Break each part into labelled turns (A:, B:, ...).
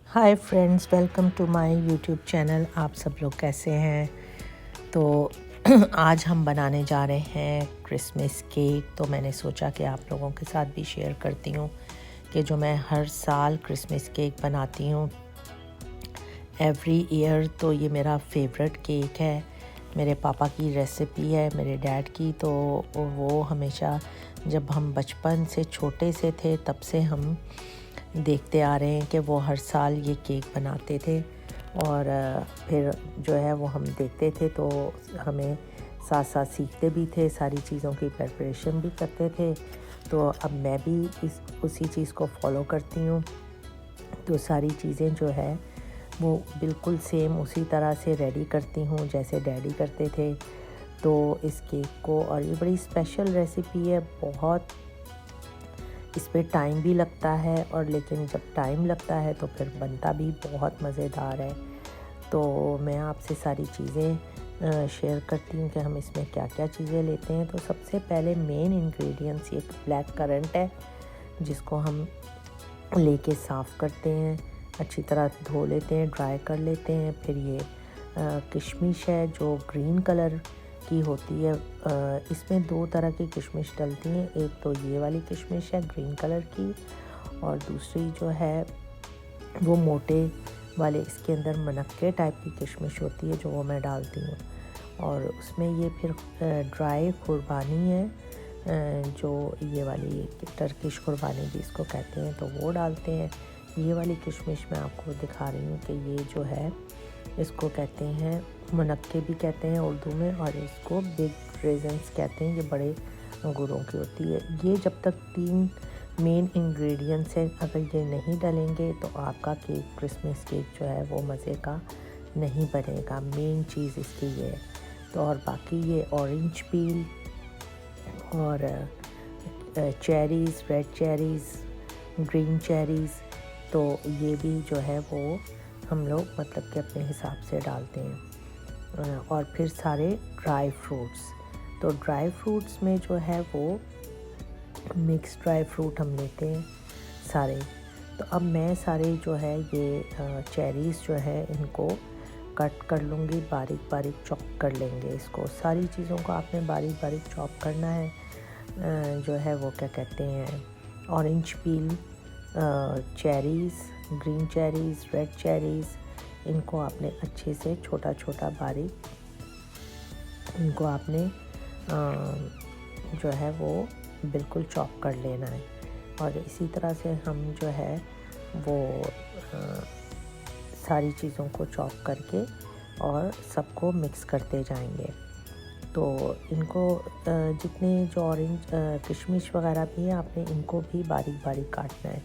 A: Hi friends, welcome to my YouTube channel. आप सब लोग कैसे हैं? तो आज हम बनाने जा रहे हैं क्रिसमस केक। तो मैंने सोचा कि आप लोगों के साथ भी शेयर करती हूँ कि जो मैं हर साल क्रिसमस केक बनाती हूँ एवरी ईयर। तो ये मेरा फेवरेट केक है। मेरे पापा की रेसिपी है, मेरे डैड की। तो वो हमेशा जब हम बचपन से छोटे से थे तब से हम देखते आ रहे हैं कि वो हर साल ये केक बनाते थे। और फिर जो है वो हम देखते थे तो हमें साथ साथ सीखते भी थे, सारी चीज़ों की प्रिपरेशन भी करते थे। तो अब मैं भी उसी चीज़ को फॉलो करती हूँ। तो सारी चीज़ें जो है वो बिल्कुल सेम उसी तरह से रेडी करती हूँ जैसे डैडी करते थे। तो इस केक को, और ये बड़ी स्पेशल रेसिपी है, बहुत इस पे टाइम भी लगता है, और लेकिन जब टाइम लगता है तो फिर बनता भी बहुत मज़ेदार है। तो मैं आपसे सारी चीज़ें शेयर करती हूँ कि हम इसमें क्या क्या चीज़ें लेते हैं। तो सबसे पहले मेन इंग्रेडिएंट्स ये ब्लैक करंट है, जिसको हम लेके साफ़ करते हैं, अच्छी तरह धो लेते हैं, ड्राई कर लेते हैं। फिर ये किशमिश है जो ग्रीन कलर की होती है। इसमें दो तरह की किशमिश डलती हैं, एक तो ये वाली किशमिश है ग्रीन कलर की, और दूसरी जो है वो मोटे वाले, इसके अंदर मनक्के टाइप की किशमिश होती है, जो वो मैं डालती हूँ। और उसमें ये फिर ड्राई कुर्बानी है, जो ये वाली टर्किश कुर्बानी भी इसको कहते हैं, तो वो डालते हैं। ये वाली किशमिश मैं आपको दिखा रही हूँ कि ये जो है इसको कहते हैं, मुनक्के भी कहते हैं उर्दू में, और इसको बिग रेजन्स कहते हैं। ये बड़े अंगूरों की होती है। ये जब तक 3 मेन इंग्रेडिएंट्स हैं, अगर ये नहीं डलेंगे तो आपका केक, क्रिसमस केक जो है वो मज़े का नहीं बनेगा। मेन चीज़ इसकी ये है। तो और बाकी ये ऑरेंज पील और cherries, red cherries, green cherries, तो ये भी जो है वो हम लोग मतलब कि अपने हिसाब से डालते हैं। और फिर सारे ड्राई फ्रूट्स, तो ड्राई फ्रूट्स में जो है वो मिक्स ड्राई फ्रूट हम लेते हैं सारे। तो अब मैं सारे जो है ये चेरीज़ जो है इनको कट कर लूँगी, बारीक बारीक चॉप कर लेंगे इसको। सारी चीज़ों को आपने बारीक बारीक चॉप करना है। जो है वो क्या कहते हैं, orange peel, cherries, green cherries, red cherries, इनको आपने अच्छे से छोटा छोटा बारीक इनको आपने जो है वो बिल्कुल चॉप कर लेना है। और इसी तरह से हम जो है वो सारी चीज़ों को चॉप करके और सबको मिक्स करते जाएंगे। तो इनको जितने जो ऑरेंज किशमिश वगैरह भी है, आपने इनको भी बारीक बारीक काटना है।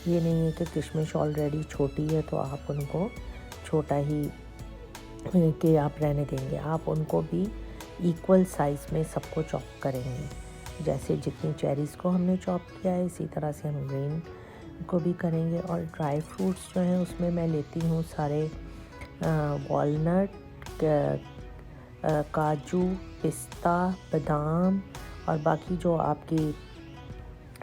A: ये नहीं है कि किशमिश ऑलरेडी छोटी है तो आप उनको छोटा ही कि आप रहने देंगे। आप उनको भी इक्वल साइज़ में सबको चॉप करेंगे। जैसे जितनी चेरीज़ को हमने चॉप किया है, इसी तरह से हम ग्रीन को भी करेंगे। और ड्राई फ्रूट्स जो हैं उसमें मैं लेती हूँ सारे वॉलनट, काजू, पिस्ता, बादाम, और बाकी जो आपकी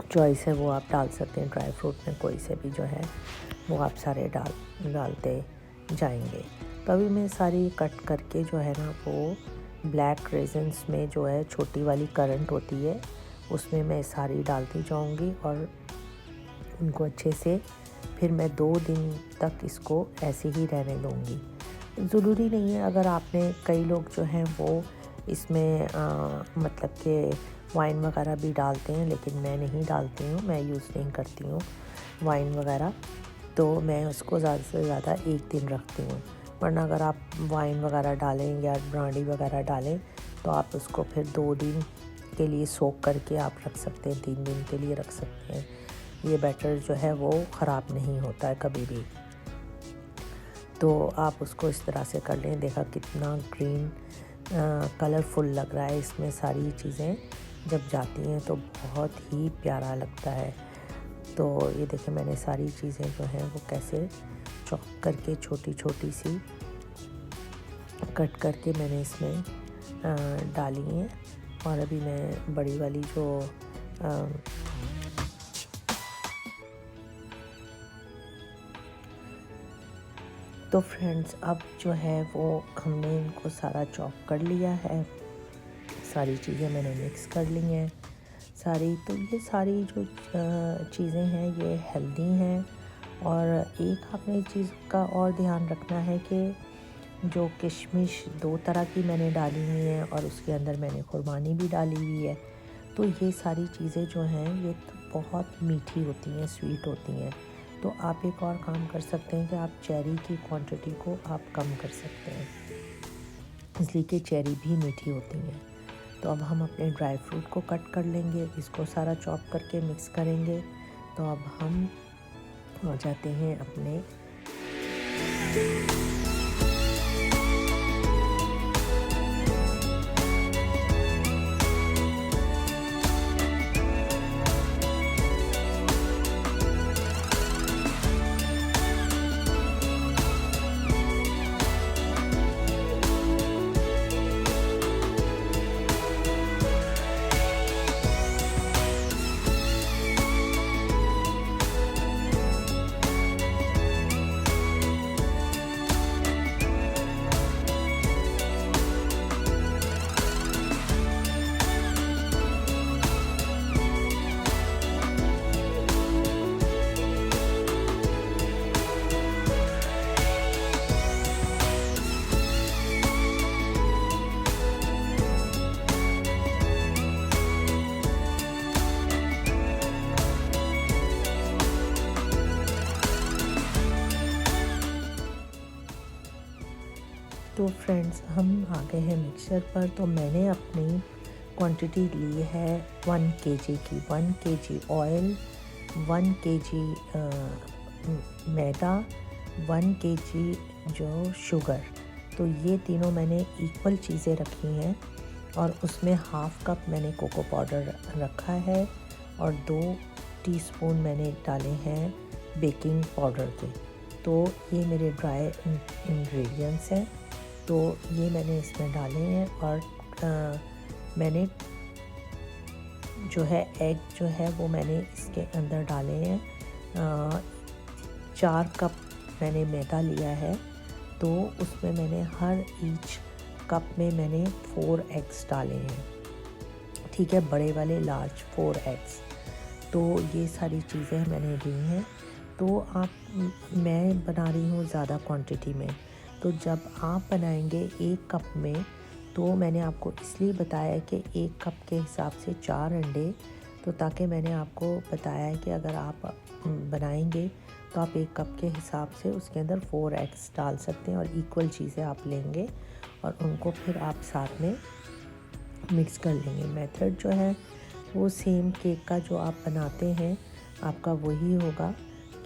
A: चॉइस है वो आप डाल सकते हैं। ड्राई फ्रूट में कोई से भी जो है वो आप सारे डालते जाएंगे। तो अभी मैं सारी कट करके जो है ना वो ब्लैक रेजन्स में जो है छोटी वाली करंट होती है उसमें मैं सारी डालती जाऊंगी, और उनको अच्छे से फिर मैं 2 दिन तक इसको ऐसे ही रहने दूंगी। ज़रूरी नहीं है, अगर आपने, कई लोग जो हैं वो इसमें मतलब कि वाइन वगैरह भी डालते हैं, लेकिन मैं नहीं डालती हूँ, मैं यूज़ नहीं करती हूँ वाइन वगैरह। तो मैं उसको ज़्यादा से ज़्यादा 1 दिन रखती हूँ। वरना अगर आप वाइन वगैरह डालें या ब्रांडी वगैरह डालें तो आप उसको फिर 2 दिन के लिए सोक करके आप रख सकते हैं, 3 दिन के लिए रख सकते हैं। ये बैटर जो है वो ख़राब नहीं होता है कभी भी। तो आप उसको इस तरह से कर लें। देखा कितना ग्रीन कलरफुल लग रहा है। इसमें सारी चीज़ें जब जाती हैं तो बहुत ही प्यारा लगता है। तो ये देखें, मैंने सारी चीज़ें जो हैं वो कैसे चॉप करके छोटी छोटी सी कट करके मैंने इसमें डाली हैं। और अभी मैं बड़ी वाली जो तो फ्रेंड्स अब जो है वो हमने इनको सारा चॉप कर लिया है, सारी चीज़ें मैंने मिक्स कर ली हैं सारी। तो ये सारी जो चीज़ें हैं ये हेल्दी हैं। और एक आपने इस चीज़ का और ध्यान रखना है कि जो किशमिश 2 तरह की मैंने डाली हुई हैं और उसके अंदर मैंने खुरमानी भी डाली हुई है। तो ये सारी चीज़ें जो हैं ये तो बहुत मीठी होती हैं, स्वीट होती हैं। तो आप एक और काम कर सकते हैं कि आप चेरी की क्वांटिटी को आप कम कर सकते हैं, इसलिए कि चेरी भी मीठी होती हैं। तो अब हम अपने ड्राई फ्रूट को कट कर लेंगे, इसको सारा चॉप करके मिक्स करेंगे। तो अब हम हो जाते हैं अपने तो फ्रेंड्स हम आ गए हैं मिक्सचर पर। तो मैंने अपनी क्वांटिटी ली है 1 kg की, 1 kg ऑयल, 1 kg मैदा, 1 kg जो शुगर। तो ये तीनों मैंने इक्वल चीज़ें रखी हैं और उसमें हाफ़ कप मैंने कोको पाउडर रखा है और 2 टीस्पून मैंने डाले हैं बेकिंग पाउडर के। तो ये मेरे ड्राई इंग्रेडिएंट्स हैं। तो ये मैंने इसमें डाले हैं और मैंने जो है एग जो है वो मैंने इसके अंदर डाले हैं। 4 कप मैंने मैदा लिया है, तो उसमें मैंने हर ईच कप में मैंने 4 एग्स डाले हैं, ठीक है, बड़े वाले लार्ज 4 एग्स। तो ये सारी चीज़ें मैंने ली हैं। तो मैं बना रही हूँ ज़्यादा क्वांटिटी में। तो जब आप बनाएंगे 1 कप में, तो मैंने आपको इसलिए बताया कि 1 कप के हिसाब से 4 अंडे। तो ताकि मैंने आपको बताया है कि अगर आप बनाएंगे तो आप 1 कप के हिसाब से उसके अंदर 4 एग्स डाल सकते हैं और इक्वल चीज़ें आप लेंगे और उनको फिर आप साथ में मिक्स कर लेंगे। मेथड जो है वो सेम केक का जो आप बनाते हैं आपका वही होगा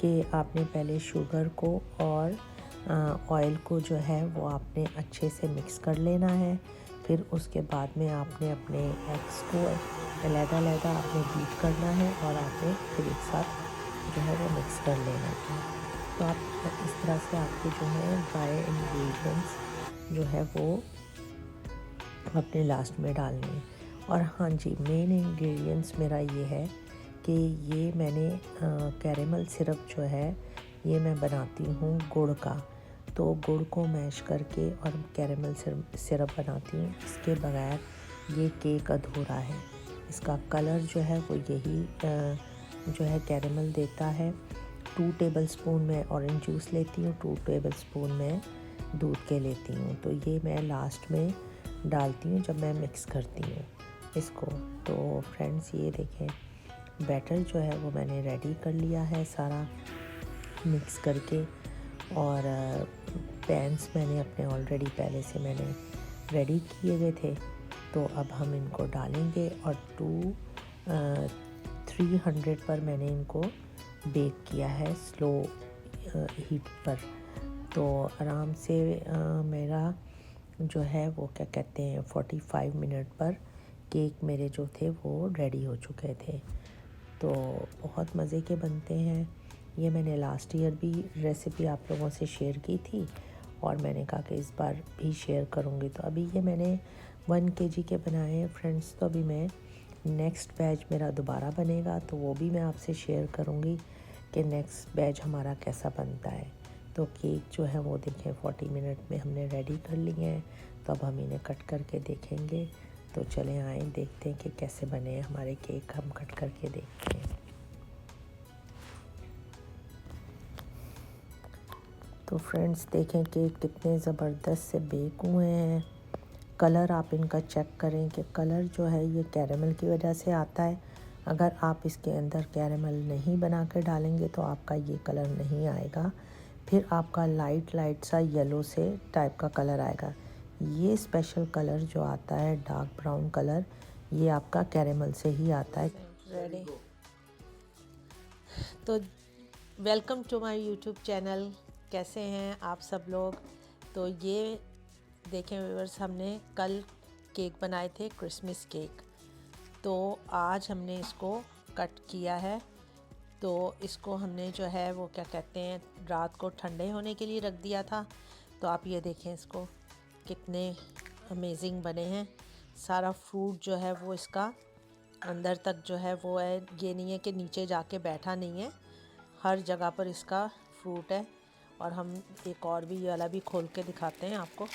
A: कि आपने पहले शुगर को और ऑयल को जो है वो आपने अच्छे से मिक्स कर लेना है। फिर उसके बाद में आपने अपने एग्स को अलग-अलग आपने बीट करना है और आपने फिर एक साथ जो है वो मिक्स कर लेना है। तो आप इस तरह से आपके जो है ड्राई इंग्रेडिएंट्स जो है वो अपने लास्ट में डालने हैं। और हाँ जी, मेन इंग्रेडिएंट्स मेरा ये है कि ये मैंने कैरेमल सिरप जो है ये मैं बनाती हूँ गुड़ का। तो गुड़ को मैश करके और कैरेमल सिरप बनाती हूँ। इसके बगैर ये केक अधूरा है। इसका कलर जो है वो यही जो है कैरेमल देता है। 2 टेबलस्पून मैं ऑरेंज जूस लेती हूँ, 2 टेबलस्पून मैं दूध के लेती हूँ। तो ये मैं लास्ट में डालती हूँ जब मैं मिक्स करती हूँ इसको। तो फ्रेंड्स ये देखें, बैटर जो है वो मैंने रेडी कर लिया है सारा मिक्स करके। और पैन्स मैंने अपने ऑलरेडी पहले से मैंने रेडी किए हुए थे। तो अब हम इनको डालेंगे और 300 पर मैंने इनको बेक किया है स्लो हीट पर। तो आराम से मेरा जो है वो क्या कहते हैं 45 मिनट पर केक मेरे जो थे वो रेडी हो चुके थे। तो बहुत मज़े के बनते हैं। ये मैंने लास्ट ईयर भी रेसिपी आप लोगों से शेयर की थी और मैंने कहा कि इस बार भी शेयर करूँगी। तो अभी ये मैंने 1 kg के बनाए हैं फ्रेंड्स। तो अभी मैं नेक्स्ट बैच मेरा दोबारा बनेगा तो वो भी मैं आपसे शेयर करूँगी कि नेक्स्ट बैच हमारा कैसा बनता है। तो केक जो है वो देखें 40 मिनट में हमने रेडी कर लिए हैं। तो अब हम इन्हें कट करके देखेंगे। तो चलें आए देखते हैं कि कैसे बने हैं हमारे केक। हम कट करके देखते हैं। तो फ्रेंड्स देखें केक कितने ज़बरदस्त से बेक हुए हैं। कलर आप इनका चेक करें कि कलर जो है ये कैरेमल की वजह से आता है। अगर आप इसके अंदर कैरेमल नहीं बना कर डालेंगे तो आपका ये कलर नहीं आएगा, फिर आपका लाइट सा येलो से टाइप का कलर आएगा। ये स्पेशल कलर जो आता है डार्क ब्राउन कलर, ये आपका कैरेमल से ही आता है। रेडी। तो welcome to my YouTube channel. कैसे हैं आप सब लोग। तो ये देखें व्यूअर्स, हमने कल केक बनाए थे क्रिसमस केक। तो आज हमने इसको कट किया है। तो इसको हमने जो है वो क्या कहते हैं, रात को ठंडे होने के लिए रख दिया था। तो आप ये देखें इसको कितने अमेजिंग बने हैं। सारा फ्रूट जो है वो इसका अंदर तक जो है वो है, ये नहीं है कि नीचे जाके बैठा नहीं है, हर जगह पर इसका फ्रूट है। और हम एक और भी ये वाला भी खोल के दिखाते हैं आपको।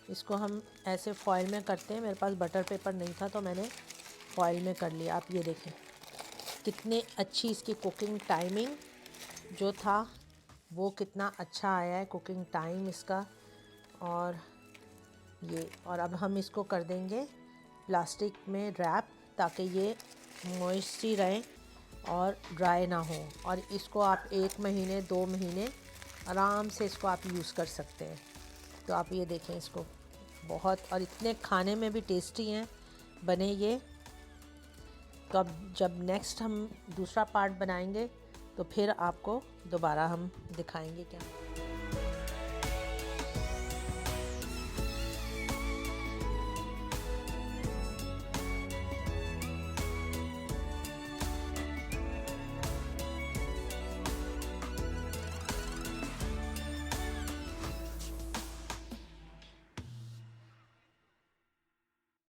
A: इसको हम ऐसे फॉइल में करते हैं। मेरे पास बटर पेपर नहीं था तो मैंने फॉइल में कर लिया। आप ये देखें कितने अच्छी इसकी कुकिंग टाइमिंग जो था वो कितना अच्छा आया है कुकिंग टाइम इसका। और अब हम इसको कर देंगे प्लास्टिक में रैप, ताकि ये मॉइस्ट ही रहे और ड्राई ना हो। और इसको आप 1 महीने 2 महीने आराम से इसको आप यूज़ कर सकते हैं। तो आप ये देखें इसको बहुत, और इतने खाने में भी टेस्टी हैं बने ये। तो अब जब नेक्स्ट हम दूसरा पार्ट बनाएंगे तो फिर आपको दोबारा हम दिखाएंगे क्या।